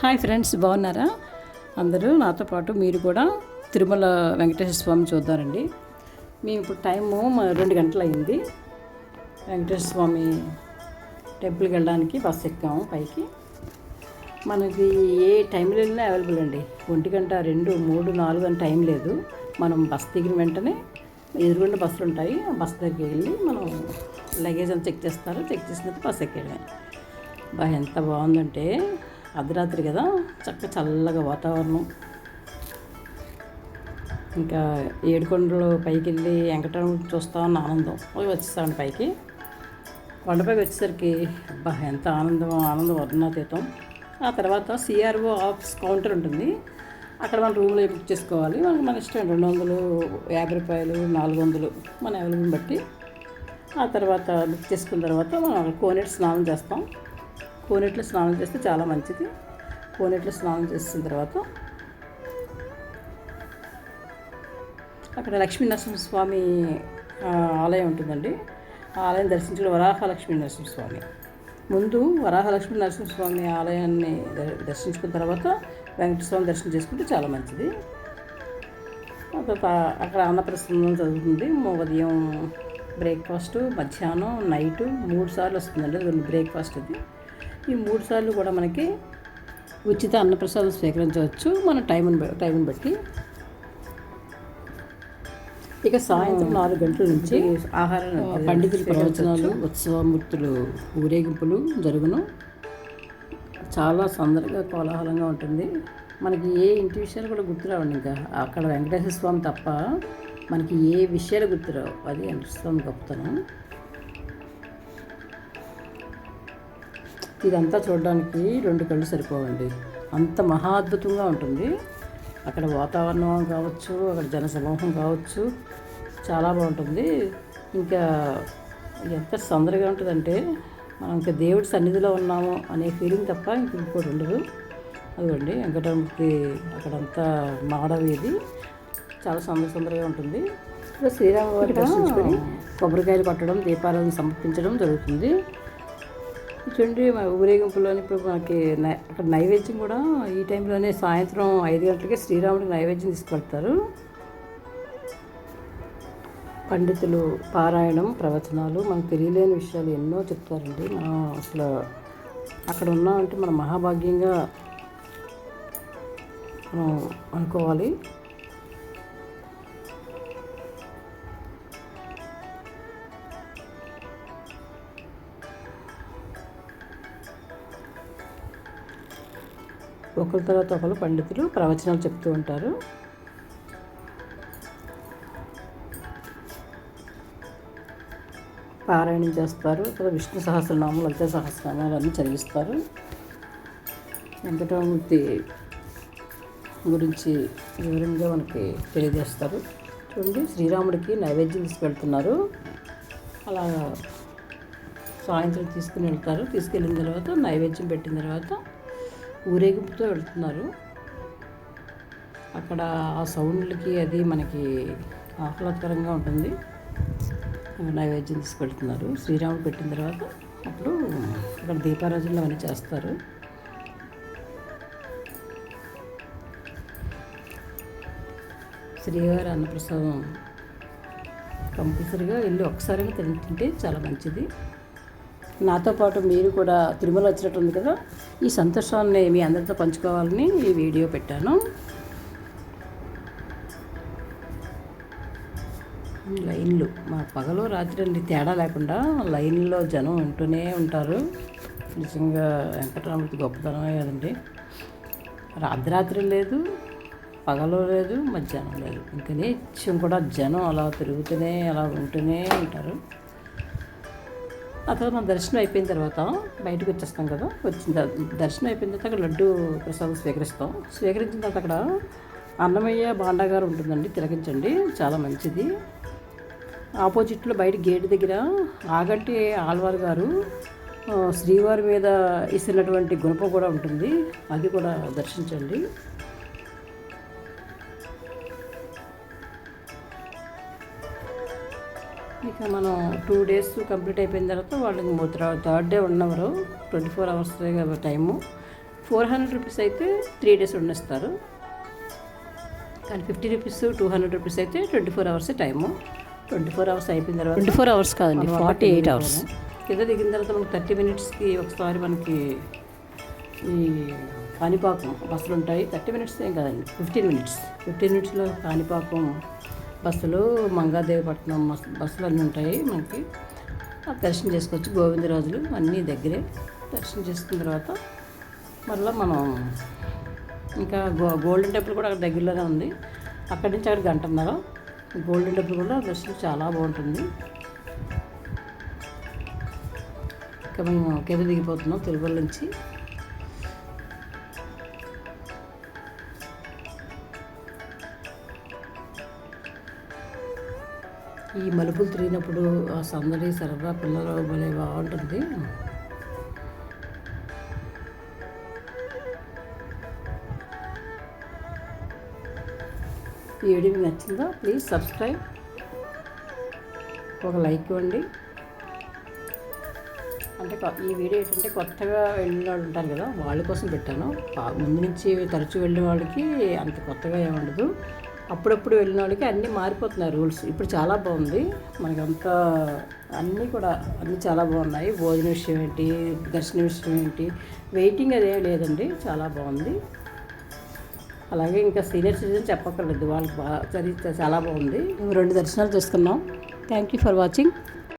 Hi friends, బాగున్నారా? అందరూ నాతో పాటు మీరు కూడా తిరుమల వెంకటేశ్వర స్వామి చూద్దారండి. మేము ఇప్పుడు టైము 2 గంటలు అయింది. వెంకటేశ్వర స్వామి టెంపుల్కి వెళ్ళడానికి బస్సు ఎక్కాము పైకి. మనకి ఏ టైంలో వెళ్ళినా అవైలబుల్ అండి. 1 గంట, 2, 3, 4 అని టైం లేదు. మనం బస్సు దిగిన వెంటనే ఎదురుగుండా బస్సులు ఉంటాయి. ఆ బస్సు దగ్గరికి వెళ్ళి మనం లగేజ్ అంతా చెక్ చేస్తారు. చెక్ చేసినంత బస్సు ఎక్కేయడమే. ఎంత బాగుందంటే, అర్ధరాత్రి కదా, చల్లగా వాతావరణం. ఇంకా ఏడుకొండలు పైకి వెళ్ళి వెంకటరమణ చూస్తామన్న ఆనందం వచ్చేస్తాను పైకి. కొండపైకి వచ్చేసరికి ఎంత ఆనందం వర్ణాతీతం. ఆ తర్వాత సిఆర్ఓ ఆఫీస్ కౌంటర్ ఉంటుంది. అక్కడ మన రూమ్లో బుక్ చేసుకోవాలి. మన ఇష్టం, 250 రూపాయలు, 400 మన అవైలబుల్ బట్టి. ఆ తర్వాత బుక్ చేసుకున్న తర్వాత మనం కోనేటి స్నానం చేస్తాం. కోనేటిలో స్నానం చేస్తే చాలా మంచిది. కోనేటిలో స్నానం చేసిన తర్వాత అక్కడ లక్ష్మీనరసింహస్వామి ఆలయం ఉంటుందండి. ఆ ఆలయం దర్శించుకుని వరాహలక్ష్మీ నరసింహస్వామి ముందు వరాహలక్ష్మీ నరసింహస్వామి ఆలయాన్ని దర్శించుకున్న తర్వాత వెంకటేశ్వర స్వామి దర్శనం చేసుకుంటే చాలా మంచిది. అక్కడ అన్నప్రసన్నం జరుగుతుంది. ఉదయం బ్రేక్ఫాస్ట్, మధ్యాహ్నం, నైటు 3 సార్లు వస్తుందండి. అది బ్రేక్ఫాస్ట్. అది ఈ 3 సార్లు కూడా మనకి ఉచిత అన్నప్రసాదం స్వీకరించవచ్చు మన టైంని బట్టి. ఇక సాయంత్రం 4 గంటల నుంచి ఆహారం, పండితుల ప్రవచనాలు, ఉత్సవమూర్తులు ఊరేగింపులు జరుగును. చాలా సందడిగా కోలాహలంగా ఉంటుంది. మనకి ఏ ఇంటి విషయాలు కూడా గుర్తురావండి. ఇంకా అక్కడ వెంకటేశ్వర స్వామి తప్ప మనకి ఏ విషయాలు గుర్తురావు. అది వెంకటేశ్వర స్వామి గొప్పతనం. ఇదంతా చూడడానికి 2 కళ్ళు సరిపోవండి. అంత మహా అద్భుతంగా ఉంటుంది. అక్కడ వాతావరణం కావచ్చు, అక్కడ జనసమూహం కావచ్చు, చాలా బాగుంటుంది. ఇంకా ఎంత సందడిగా ఉంటుందంటే, మనం ఇంకా దేవుడి సన్నిధిలో ఉన్నాము అనే ఫీలింగ్ తప్ప ఇంకోటి ఉండదు. అదిగోండి వెంకటరమూర్తి అక్కడంతా మాడవీధి చాలా సందడిగా ఉంటుంది. ఇప్పుడు శ్రీరామవారి దర్శించుకొని కొబ్బరికాయలు కొట్టడం, దీపాలను సమర్పించడం జరుగుతుంది. చూడండి, ఊరేగింపులోని ఇప్పుడు మనకి అక్కడ నైవేద్యం కూడా ఈ టైంలోనే సాయంత్రం 5 గంటలకే శ్రీరాముడికి నైవేద్యం తీసుకెళ్తారు. పండితులు పారాయణం, ప్రవచనాలు, మనకు తెలియలేని విషయాలు ఎన్నో చెప్తారండి. మనం అసలు అక్కడ ఉన్నామంటే మన మహాభాగ్యంగా మనం అనుకోవాలి. ఒకరి తర్వాత ఒకరు పండితులు ప్రవచనాలు చెప్తూ ఉంటారు. పారాయణం చేస్తారు. తర్వాత విష్ణు సహస్రనామాలు, లలిత సహస్రనామాలు అన్నీ చదివిస్తారు. వెంకటరమూర్తి గురించి వివరంగా మనకి తెలియజేస్తారు. చూడండి, శ్రీరాముడికి నైవేద్యం తీసుకెళ్తున్నారు. అలా సాయంత్రం తీసుకెళ్ళిన తర్వాత నైవేద్యం పెట్టిన తర్వాత ఊరేగింపుతో వెళ్తున్నారు. అక్కడ ఆ సౌండ్లకి అది మనకి ఆహ్లాదకరంగా ఉంటుంది. నైవేద్యం తీసుకెళ్తున్నారు. శ్రీరాముడు పెట్టిన తర్వాత అప్పుడు అక్కడ దీపారాజనలు అవన్నీ చేస్తారు. శ్రీవారి అన్నప్రసాదం కంపల్సరీగా వెళ్ళి ఒక్కసారిగా తింటే చాలా మంచిది. నాతో పాటు మీరు కూడా తిరుమల వచ్చినట్టు ఉంది కదా, ఈ సంతోషాన్ని మీ అందరితో పంచుకోవాలని ఈ వీడియో పెట్టాను. లైన్లు మా పగలు రాత్రి అండి తేడా లేకుండా లైన్లో జనం ఉంటూనే ఉంటారు. నిజంగా వెంకటరమూర్తి గొప్పతనమే కదండి. అర్ధరాత్రి లేదు, పగలు లేదు, మధ్యాహ్నం లేదు, ఇంకా నిత్యం కూడా జనం అలా తిరుగుతూనే అలా ఉంటూనే ఉంటారు. ఆ తర్వాత మన దర్శనం అయిపోయిన తర్వాత బయటకు వచ్చేస్తాం కదా. దర్శనం అయిపోయిన తర్వాత అక్కడ లడ్డు ప్రసాదం స్వీకరించిన తర్వాత అక్కడ అన్నమయ్య భాండాగారం ఉంటుందండి, తిలకించండి, చాలా మంచిది. ఆపోజిట్లో బయట గేటు దగ్గర ఆగంటి ఆళ్వార్ గారు శ్రీవారి మీద ఇస్తున్నటువంటి గుణపం కూడా ఉంటుంది. అది కూడా దర్శించండి. ఇక మనం 2 days కంప్లీట్ అయిపోయిన తర్వాత వాళ్ళకి 3rd డే ఉన్నవారు 24 hours టైము ₹400 అయితే 3 డేస్ ఉండేస్తారు. కానీ ₹50 ₹200 అయితే 24 అవర్స్ టైము. 24 అవర్స్ అయిపోయిన తర్వాత 24 అవర్స్ కాదండి, 48 అవర్స్. కింద దిగిన తర్వాత మనకి 30 మినిట్స్కి ఒకసారి మనకి ఈ కాణిపాకం బస్సులు ఉంటాయి. 30 మినిట్స్ ఏం కాదండి, 15 మినిట్స్లో కాణిపాకం బస్సులు, మంగాదేవిపట్నం బస్సులు అన్నీ ఉంటాయి మనకి. దర్శనం చేసుకోవచ్చు. గోవిందరాజులు అన్నీ దగ్గరే. దర్శనం చేసుకున్న తర్వాత మళ్ళీ మనం ఇంకా గోల్డెన్ టెంపుల్ కూడా అక్కడ దగ్గరలోనే ఉంది. అక్కడి నుంచి అక్కడ 1.5 గంట. గోల్డెన్ టెంపుల్ కూడా దర్శనం చాలా బాగుంటుంది. ఇంకా మేము కింద దిగిపోతున్నాం తిరుపతి నుంచి. ఈ మలుపులు తిరిగినప్పుడు ఆ సందడి సరదా పిల్లలు భలే బాగుంటుంది. ఈ వీడియో మీకు నచ్చిందా? ప్లీజ్ సబ్స్క్రైబ్, ఒక లైక్ ఇవ్వండి. అంటే ఈ వీడియో ఏంటంటే కొత్తగా వెళ్ళిన వాళ్ళు ఉంటారు కదా, వాళ్ళ కోసం పెట్టాను. ముందు నుంచి తరచూ వెళ్ళిన వాళ్ళకి అంత కొత్తగా ఏముండదు. అప్పుడప్పుడు వెళ్ళిన వాళ్ళకి అన్నీ మారిపోతున్నాయి రూల్స్. ఇప్పుడు చాలా బాగుంది మనకంతా, అన్నీ చాలా బాగున్నాయి. భోజన విషయం ఏంటి, దర్శన విషయం ఏంటి, వెయిటింగ్ అదే లేదండి, చాలా బాగుంది. అలాగే ఇంకా సీనియర్ సిటిజన్ చెప్పక్కర్లేదు, వాళ్ళకి చాలా బాగుంది. 2 దర్శనాలు చేసుకున్నాం. Thank you for watching.